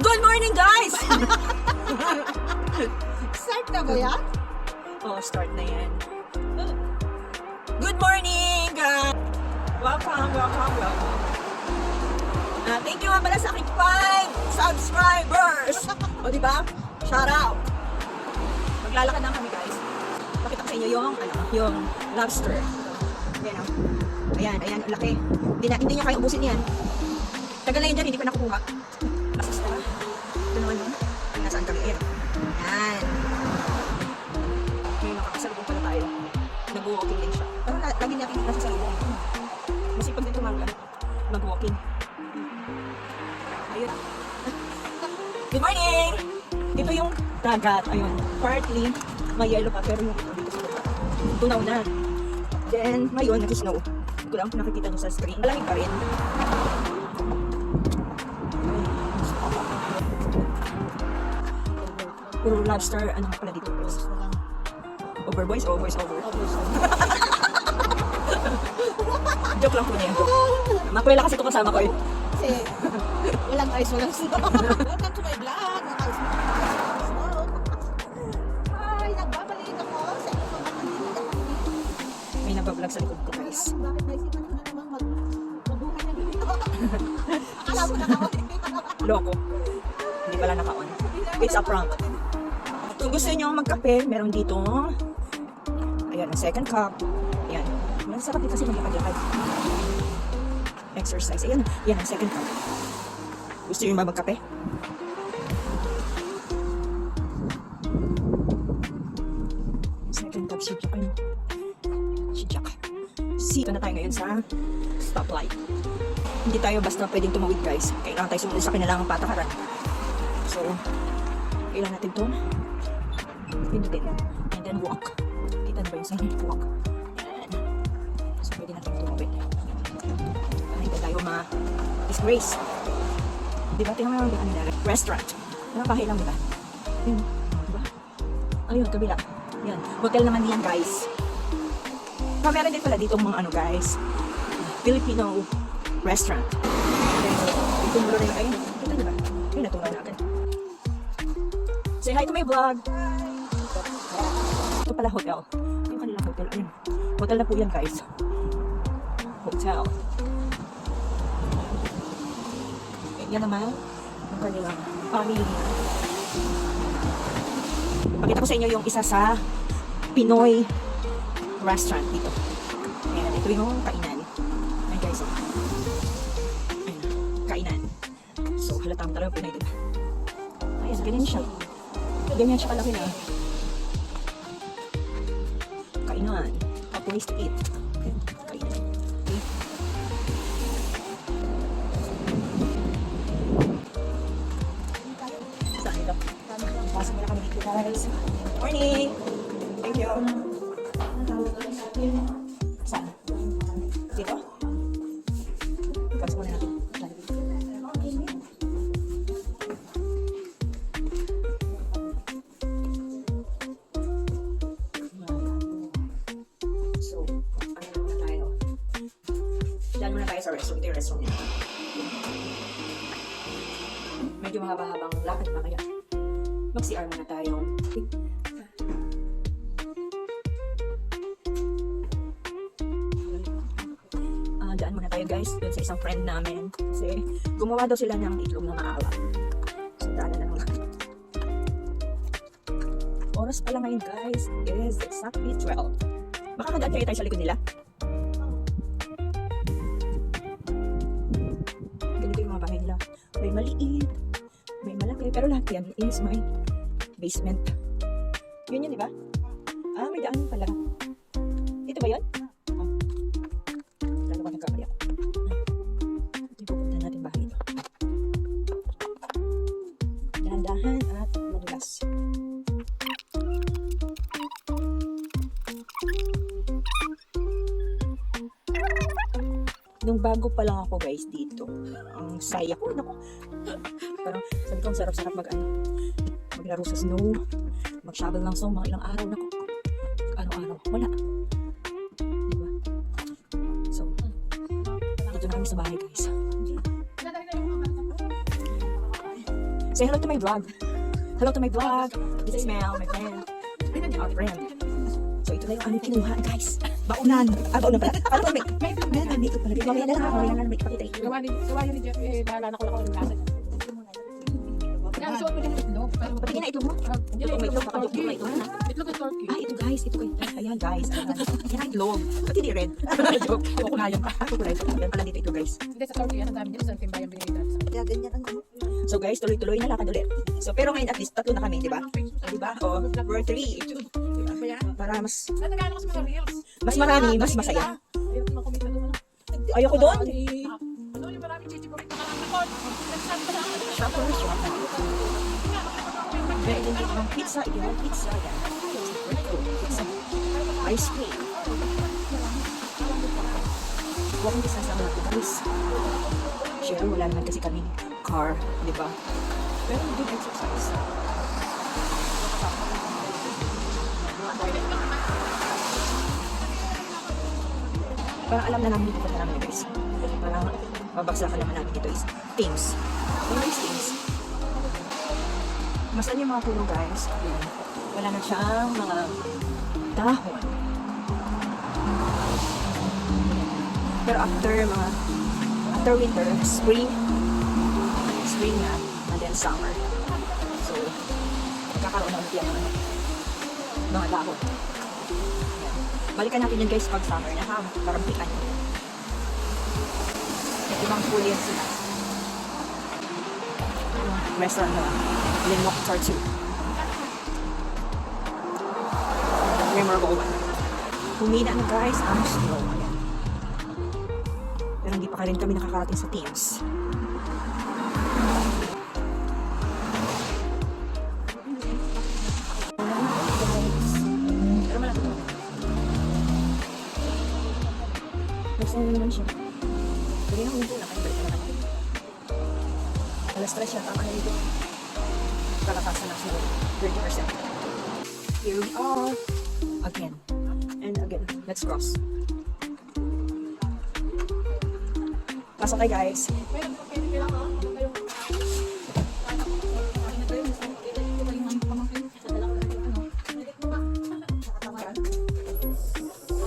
Good morning, guys! Start na ba yan? Oh, start na yan. Good morning, guys! Welcome. Thank you nga pala sa aking 5 subscribers! O, diba? Shout out! Maglalakad na kami, guys. Pakita ko sa inyo yung lobster. Ayan, o. Ayan, ang laki. Hindi niya kaya ubusin yan. Tagal na yun dyan, hindi ko nakukuha. Lakas na. Ito naman yun. Nasaan kami? Ayan. Ayan. Ngayon, nakakasalubong pala tayo. Nag-walking din siya. Pero lagi natin nasa salubong. Masipag din mag-walking. Ayun. Good morning! Ito yung dagat. Ayun. Partly, may yellow pa. Pero yung dito sa baba. Tunaw na. Then, ngayon, nag-snow. Hindi ko lang nakikita nyo sa screen. Malamig pa rin. Puro lobster, ano nga pala dito, boys? Over, boys? Oh, boys, over. Joke lang po niya. Makwela kasi ito kasama ko eh. Kasi walang ice, walang snow. Welcome to my vlog. Hi, nagbabalik ako sa inyong mga kanila. May nabablog sa likod ko, guys. Bakit naisipan ko na naman mabuhay na ganito? Akala ko naka-on. Loko. Hindi pala naka-on. It's a prank. Kung gusto nyo magkape, meron dito. Ayan, ang second cup. Ayan. Masarap din kasi maglakad-lakad. Exercise. Ayan, yan ang second cup. Gusto nyo ba magkape? Second cup, si Jack. Ano? Si Jack. Sito na tayo ngayon sa stoplight. Hindi tayo basta pwedeng tumawid, guys. Kailangan tayo sumunod sa kanilang patakaran. So, kailangan natin ito pindutin. And then walk. Kita na ba yung sign? Walk. Ayan. So, pwede natin tumawid. Para hindi tayo ma-disgrace. Diba? Tingnan mo yung kanila. Restaurant. Bahay lang, diba? Ayun. Diba? Ayun, kabila. Yan. Hotel naman yan, guys. Meron din pala dito mga ano, guys. Filipino restaurant. Itumulo na yung ayun. Ito, diba? Ayun, natungan na agad. Say hi to my vlog! Ito pala hotel. Yung kanilang hotel. Ayun. Hotel na po yan, guys. Hotel. Yan naman. Yung kanilang family. Pakita ko sa inyo yung isa sa Pinoy restaurant dito. Ayan. Ito yung kainan. Ayan, guys. Ayan. Kainan. So, halatang talagang Pinoy dito. Ayan, ganyan siya. Ganyan siya kalaki na. Kainan. A place to eat. Kainan. Okay. Saan ito? Pasok na kami dito, guys. Morning! Thank you. Saan? Dito? Pasok na natin. Diyan muna tayo sa restroom. Ito yung restroom niya. Medyo mahaba-habang lakad pa kaya. Mag-CR muna tayo. Daan muna tayo, guys. Doon sa isang friend namin. Kasi gumawa daw sila ng itlog na maawa. So daan na naman. Oras pala ngayon, guys, is exactly 12. Baka madaan kayo tayo sa likod nila. May maliit, may malaki, pero lahat yan is my basement. Yun yun, di ba? Ah, may daan pala. Ito ba yun? Ah. Lalo ba nagkamali ako? Ito yung pupunta natin bahay ito. Dahan-dahan at madulas. Nung bago pa lang ako, guys, dito, ang saya ko, naku. Parang sabi ko, ang sarap-sarap maglaro sa snow, mag-shovel ng snow, mga ilang araw, naku. Araw-araw, wala. Diba? So, dito na kami sa bahay, guys. Say hello to my vlog. Hello to my vlog. This is Mel, my friend. Our friend. So ito na yung aming kinuha, guys. Baunan. Baunan pala. Ano ba? May makeup pala. Mamaya na lang ako. Mamaya na lang may pakita. Gawa yun ni Jeff, bahala na ko lang ako ng lasa. Yan, suot mo din yung itlog. Patingin na itlog mo. Itlog, may itlog. Baka itlog na itlog na. Itlog ng turkey. Ito guys. Ito guys. Ayan guys. Yan ang itlog. Ba't hindi red? Joke. Kukulayan pa. Kukulay. Yan pala dito ito guys. Hindi sa turkey yan, ang dami nila sa timbayan binigay natin. Kaya ganyan ang So guys, tuloy-tuloy na lakad ulit. So pero ngayon at least 3 na kami, di ba? Di ba? O, we're 3. Para mas Nagkano kasi mga reels. mas marami, mas masaya. Ayoko na kumita doon. Ayoko doon. Ano yung maraming chichi ko rito na record. Nagsabi pa lang. Shopper, shopper. Pizza, yan. Pizza, yan. Pizza. Ice cream. Huwag hindi sasama natin, guys. Sure, wala naman kasi kaming car, di ba? Pero good exercise. Parang alam na namin dito na namin, guys. Parang babagsakan naman namin dito is things. Ano is things? Masan yung mga puno, guys? Ayan. Wala na siyang mga dahon. Pero after winter, spring na, and then summer. So, magkakaroon na ulit yung mga dahon. Ayan. Balikan natin yun guys pag summer na ha, parang pikan yun. Ibang kulay sila. Restaurant na Linlock Tartu. Memorable one. Humina na guys ang snow. Ayan. Pero hindi pa rin kami nakakarating sa teams. Pero malapit na. Nagsawa naman siya. Pwede na huminto na kayo. Balik na naman. Alas 3 siya. Tama na dito. Kalakasan na siguro. 30%. Here we are. Again. And again. Let's cross. Pasok kayo guys.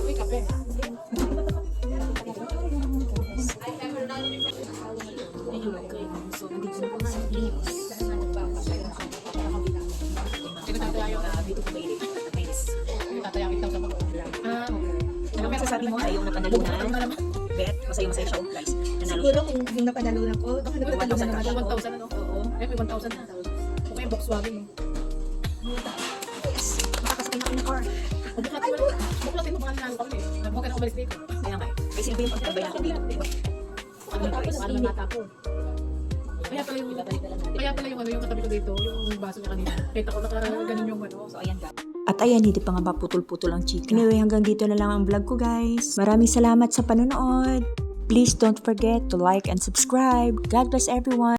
May kape. So, nandito na po sa teams. Hindi ko tatayang Dito po kayo. tatayangin daw sa mga Ano masasabi mo sa iyong napanalunan? Bet, masaya siya guys. Nanalo Siguro kung yung napanalunan ko, baka nagtatalo na naman May ako. 1,000 ano? Oo. May 1,000 na. Okay, yung Volkswagen. Yes! Makakasakay na ako ng car. Buklatin mo mga ninalo kami. Huwag ka na umalis dito. Kaya nga, may silbi yung pagkabay na ako dito. Ano tapos ano na natapo. Kaya pala yung ano yung katabi ko dito, yung baso niya kanina. Kita ko ganun yung ano. So, ayan guys. At ayan, hindi pa nga ba putol-putol ang chika. Anyway, hanggang dito na lang ang vlog ko guys. Maraming salamat sa panonood. Please don't forget to like and subscribe. God bless everyone.